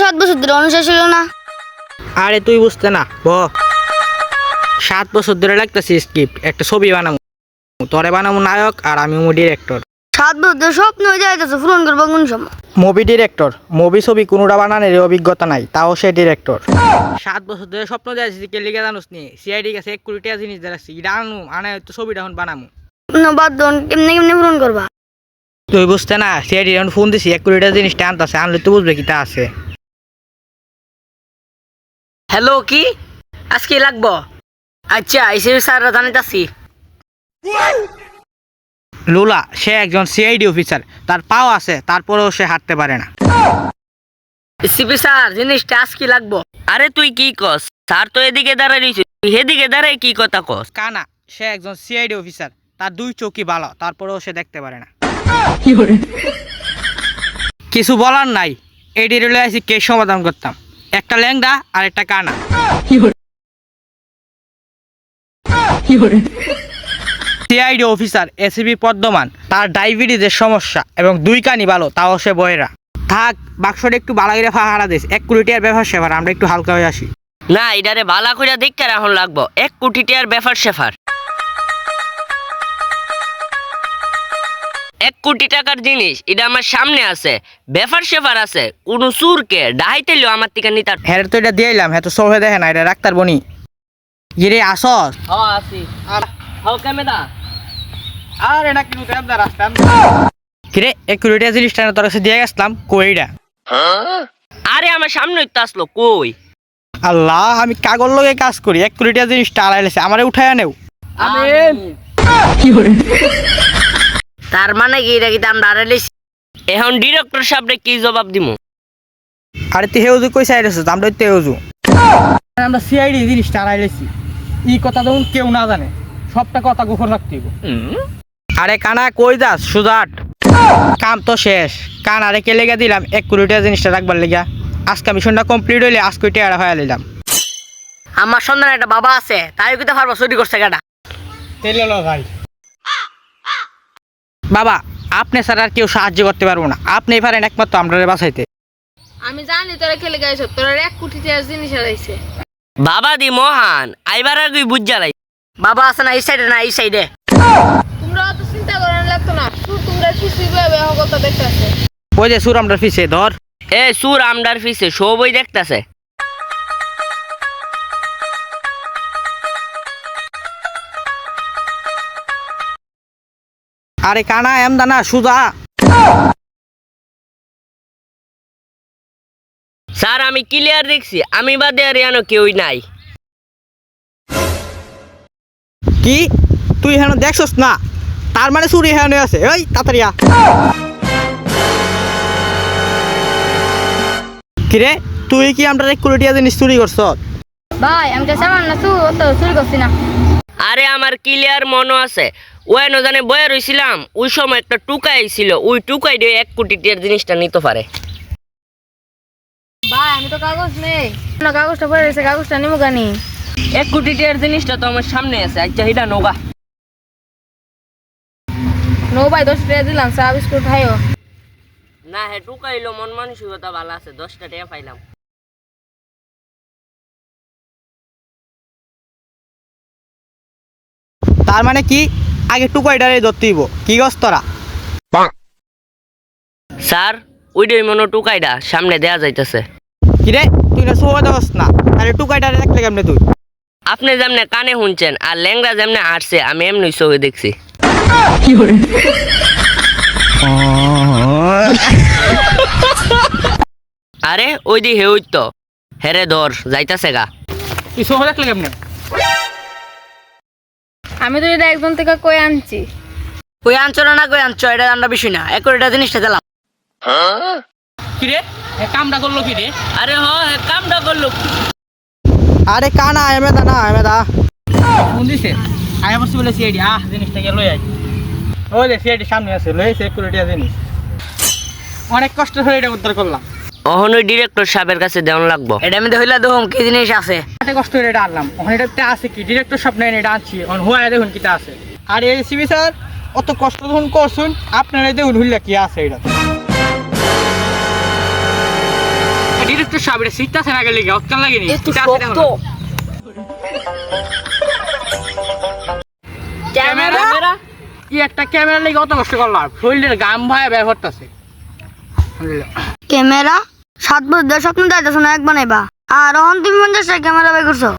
7 বছর ধরে অনুশাসন ছিল না। আরে তুই বুঝতে না ব 7 বছর ধরে লাগতেছি স্ক্রিপ্ট একটা ছবি বানাবো, তোরে বানাবো নায়ক আর আমি ডিরেক্টর। 7 বছর ধরে স্বপ্ন হয়ে যাইতেছে, পূরণ করবো কোন সময়? মুভি ডিরেক্টর, মুভি ছবি কোনোটা বানানোর অভিজ্ঞতা নাই, তাও সে ডিরেক্টর। 7 বছর ধরে স্বপ্ন যাচ্ছি কে লিখে জানোস নি? সিআইডি কাছে 1 কোটি টাকা জিনিস দেখাচ্ছি, এটা আনু আনা তো ছবিটা এখন বানামু। না বাদ দন, কেমনে কেমনে পূরণ করবা? তুই বুঝতে না, সিআইডি এখন ফোন দিছি 1 কোটি টাকা জিনিসটা আনতেছে, আনলে তো বুঝবে কি তা আছে। হ্যালো, কি আজকে লাগবো? আচ্ছা এসে স্যার জানাইতাছি। লুলা সে একজন সিআইডি অফিসার, তার পাও আছে তারপরেও সে হাঁটতে পারে না। সিপি স্যার জিনিসটা আজকে লাগবো। আরে তুই কি কস? স্যার তো এদিকে দাঁড়াই রইছে, তুই এদিকে দাঁড়াই কি কথা কস? কানা সে একজন সিআইডি অফিসার, তার 2 চোখই ভালো, তারপরেও সে দেখতে পারে না। কিছু বলার নাই, এই ডিরেলে আসি কে সমাধান করতাম, একটা ল্যাংড়া আর একটা কানা। সিআইডি অফিসার এসিপি পদ্মমান, তার ডায়াবেটিসের সমস্যা এবং 2 কানই ভালো, তাও সে বয়রা। থাক বাক্সটা একটু বালাগিরে ফাঁকা দিস, 1 কোটি টাকার ব্যাপার সেবার, আমরা একটু হালকা হয়ে আসি। না এটারে ভালা কইরা দেখতে রাখুন লাগবো, 1 কোটি টাকার ব্যাপার সেফার। 1 কোটি টাকার জিনিস এটা আমার সামনে আছে, ব্যাপার সেফার আছে, কোন চুরকে ডাহাইতেলেও আমার থেকে নিতার। হ্যাঁ তো এটা দিয়ে এলাম, হ্যাঁ তো সহে দেখে না, এটা ডাক্তার বনি গিরে আসস। হ্যাঁ আছি। হাও ক্যামেরা আর এটা কি নতুন রাস্তা কিরে 1 কোটি টাকা জিনিসটা তোর কাছে দিয়ে গেছিলাম, কইটা? আরে আমার সামনে তো আসলো কই? আল্লাহ আমি কাগজ লগে কাজ করি, 1 কোটি টাকা জিনিসটা আড়াইলেছে, আমারে উঠায় আনেও। তার মানে কি এটা কি আমরা আড়াইলেছি? এখন ডিরেক্টর সাহেবরে কি জবাব দিমু? আরে তুই হেউজু কই চাইছিস, আমরা তো হেউজু, আমরা সিআইডি জিনিসটা আড়াইলেছি, এই কথা যখন কেউ না জানে, সবটা কথা গোপন রাখতে হবে। আরে কানা কই যাস সুজাট, কাম তো শেষ, কানারে কে লেগে দিলাম 1 কোটি টাকা জিনিসটা রাখবার লেগা। আজকে মিশনটা কমপ্লিট হইলে আজকে কোটি টাকা হয়ে নিলাম। আমার সন্ধান একটা বাবা আছে, তাই কিতে পারবো চুরি করছে গাটা। ভাই বাবা আপনি স্যার আর কেউ সাহায্য করতে পারবো না, আপনি পারেন একমাত্র আমরা বাঁচাইতে। আমি জানি তোরা খেলে গাইছ, তোরা 1 কোটি টাকার জিনিস হারাইছে। বাবা দি মহান আইবার আর তুই বুঝ জ্বালাই। বাবা আছে না এই সাইডে, না এই সাইডে। তোমরা অত চিন্তা করার লাগতো না, তোমরা কিছুই ভাবে কথা দেখতাছে। ওই যে সুর আমরা পিছে ধর। এ সুর আমডার পিছে সবই দেখতাছে। আরে কানা এমদা না সুজা। স্যার আমি ক্লিয়ার দেখছি, আমি বাদে আর ইয়ানো কেউই নাই। কি তুই হেন দেখছস না? তার মানে চুরি হেন আছে, ওই তাড়াতাড়ি আ। কিরে তুই কি আমরা 1 কোটি টাকা জিনিস চুরি করছ? ভাই আমি তো সামান না, তো চুরি করছি না। আরে আমার ক্লিয়ার মনে আছে, ওই ন জানে বয়ে রইছিলাম, ওই সময় একটা টুকাই ছিল, ওই টুকাই দিয়ে 1 কোটি টাকার জিনিসটা নিতে পারে। ভাই আমি তো কাগজ নেই, না কাগজটা পড়ে রয়েছে, কাগজটা নিমু গানি। 1 কোটি টাকার জিনিসটা তো আমার সামনে আছে, আচ্ছা হিডা নোগা। নো ভাই 10 টাকা দিলাম, চা বিস্কুট খাইও। না হে টুকাইলো, মন মানসিকতা ভালো আছে, 10টা টাকা পাইলাম। তার মানে কি আগে টুকাইটারে ধরতে হইব, কি গছ তোরা? স্যার ওইটাই মনে টুকাইডা সামনে দেয়া যাইতেছে। কিরে তুই না সোয়া দেওয়াস না, তাহলে টুকাইটারে দেখলে কেমনে তুই? আপনি যেমনে কানে শুনছেন আর ল্যাংড়া যেমনে আসছে, আমি এমনি চোখে দেখছি। আরে ওই দি হে ওই তো হেরে ধর যাইতাছে গা। তুই সোয়া দেখলে কেমনে? আমি তো এটা একজন থেকে কই আনছি। কই আনছো না কই আনছো এটা জানার বিষয় না, 1 কোটি টাকা জিনিসটা দিলাম। কিরে এ কামটা করলো কি রে? আরে হ কামটা করলো। আরে কানা এমেদা না এমেদা ফোন দিছে, আয় বসে বলে সিআইডি জিনিসটাকে লই আই। ওই যে সিআইডি সামনে আছে, লইছে 1 কোটি টাকা জিনিস, অনেক কষ্ট করে এটা উদ্ধার করলাম। অহন ওই ডিরেক্টর সাহেবের কাছে দেওয়ান লাগবো। এটা আমি হইলা দেখুন কি জিনিস আছে। অনেক কষ্ট করে এটা আনলাম, ওখানে এটা আছে কি ডিরেক্টর সব নেই, এটা আনছি অন হুয়া দেখুন কিটা আছে। আর এই সিবি স্যার অত কষ্ট যখন করছুন, আপনারা দেখুন হইলা কি আছে এটা। ডিরেক্টর সাহেব এটা সিটটা সেনা গেলে অতকান লাগেনি একটু শক্ত ক্যামেরা কি একটা ক্যামেরা লেগে অত কষ্ট করলাম শরীরের গাম ভাই ব্যবহারটা আছে ক্যামেরা 7 বছর ধরে স্বপ্ন দেখতেছো না এক বানাইবা আর অহন তুমি 50 ক্যামেরা বাই করছো